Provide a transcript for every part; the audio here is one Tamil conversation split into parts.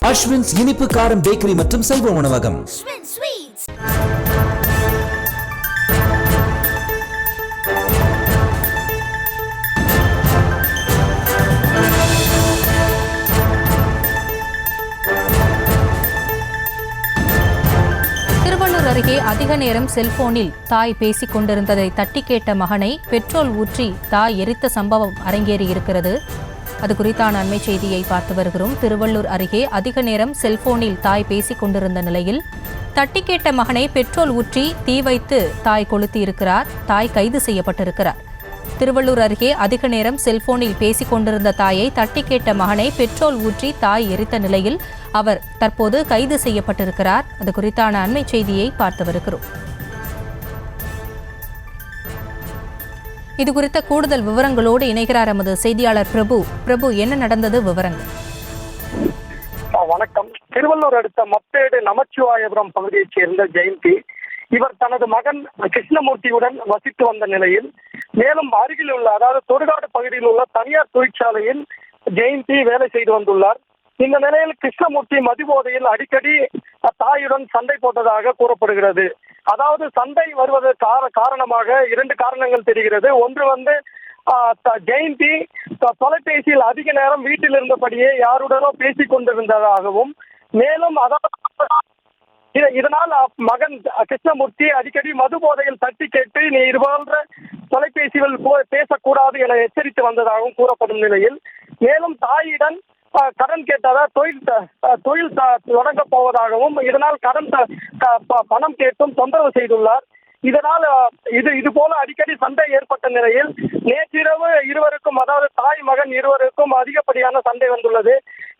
அஸ்வின்ஸ் இனிப்பு காரம் பேக்கரி மற்றும் சைவ உணவகம். திருவள்ளூர் அருகே அதிக நேரம் செல்போனில் தாய் பேசிக் கொண்டிருந்ததை தட்டி கேட்ட மகனை பெட்ரோல் ஊற்றி தாய் எரித்த சம்பவம் அரங்கேறியிருக்கிறது. அது குறித்தான அண்மை செய்தியை பார்த்து வருகிறோம். திருவள்ளூர் அருகே அதிக நேரம் செல்போனில் தாய் பேசிக் கொண்டிருந்த நிலையில் தட்டி கேட்ட மகனை பெட்ரோல் ஊற்றி தீ வைத்து தாய் கொளுத்தி இருக்கிறார். தாய் கைது செய்யப்பட்டிருக்கிறார். திருவள்ளூர் அருகே அதிக நேரம் செல்போனில் பேசிக் கொண்டிருந்த தாயை தட்டி கேட்ட மகனை பெட்ரோல் ஊற்றி தாய் எரித்த நிலையில் அவர் தற்போது கைது செய்யப்பட்டிருக்கிறார். அது குறித்தான அண்மை செய்தியை பார்த்து வருகிறோம். இது குறித்த கூடுதல் விவரங்களோடு இணைகிறார் எமது செய்தியாளர் பிரபு. பிரபு, என்ன நடந்தது, விவரங்கள்? வணக்கம். திருவள்ளூர் அடுத்த மப்பேடு நமச்சிவாயபுரம் பகுதியைச் சேர்ந்த ஜெயந்தி இவர் தனது மகன் கிருஷ்ணமூர்த்தியுடன் வசித்து வந்த நிலையில் மேலும் அருகில் உள்ள அதாவது தொடுகாடு பகுதியில் உள்ள தனியார் தொழிற்சாலையில் ஜெயந்தி வேலை செய்து வந்துள்ளார். இந்த நிலையில் கிருஷ்ணமூர்த்தி மதுபோதையில் அடிக்கடி தாயுடன் சண்டை போட்டதாக கூறப்படுகிறது. அதாவது சண்டை வருவதற்கு காரணமாக இரண்டு காரணங்கள் தெரிகிறது. ஒன்று ஜெயந்தி தொலைபேசியில் அதிக நேரம் வீட்டில் இருந்தபடியே யாருடனோ பேசிக் கொண்டிருந்ததாகவும், மேலும் இதனால் மகன் கிருஷ்ணமூர்த்தி அடிக்கடி மது போதையில் தட்டி கேட்டு நீ இது போன்ற தொலைபேசிகள் பேசக்கூடாது என எச்சரித்து வந்ததாகவும் கூறப்படும் நிலையில், மேலும் தாயிடம் கடன் கேட்டதா தொழில் தொடங்க போவதாகவும், இதனால் கடன் பணம் கேட்டும் தொந்தரவு செய்துள்ளார். இதனால் இது போல அடிக்கடி சண்டை ஏற்பட்ட நிலையில் நேற்றிரவு இருவருக்கும், அதாவது தாய் மகன் இருவருக்கும் அதிகப்படியான சண்டை வந்துள்ளது.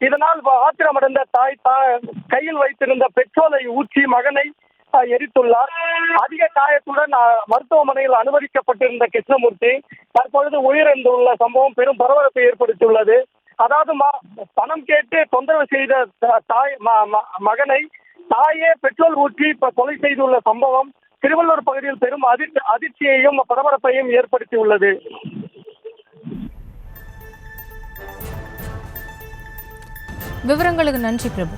இதனால் ஆத்திரமடைந்த தாய் கையில் வைத்திருந்த பெட்ரோலை ஊற்றி மகனை எரித்துள்ளார். அதிக காயத்துடன் மருத்துவமனையில் அனுமதிக்கப்பட்டிருந்த கிருஷ்ணமூர்த்தி தற்பொழுது உயிரிழந்துள்ள சம்பவம் பெரும் பரபரப்பை ஏற்படுத்தியுள்ளது. அதாவது பணம் கேட்டு தொந்தரவு செய்த தாய் மகனை தாயே பெட்ரோல் ஊற்றி கொலை செய்துள்ள சம்பவம் திருவள்ளூர் பகுதியில் பெரும் அதிர்ச்சியையும் பரபரப்பையும் ஏற்படுத்தியுள்ளது. விவரங்களுக்கு நன்றி பிரபு.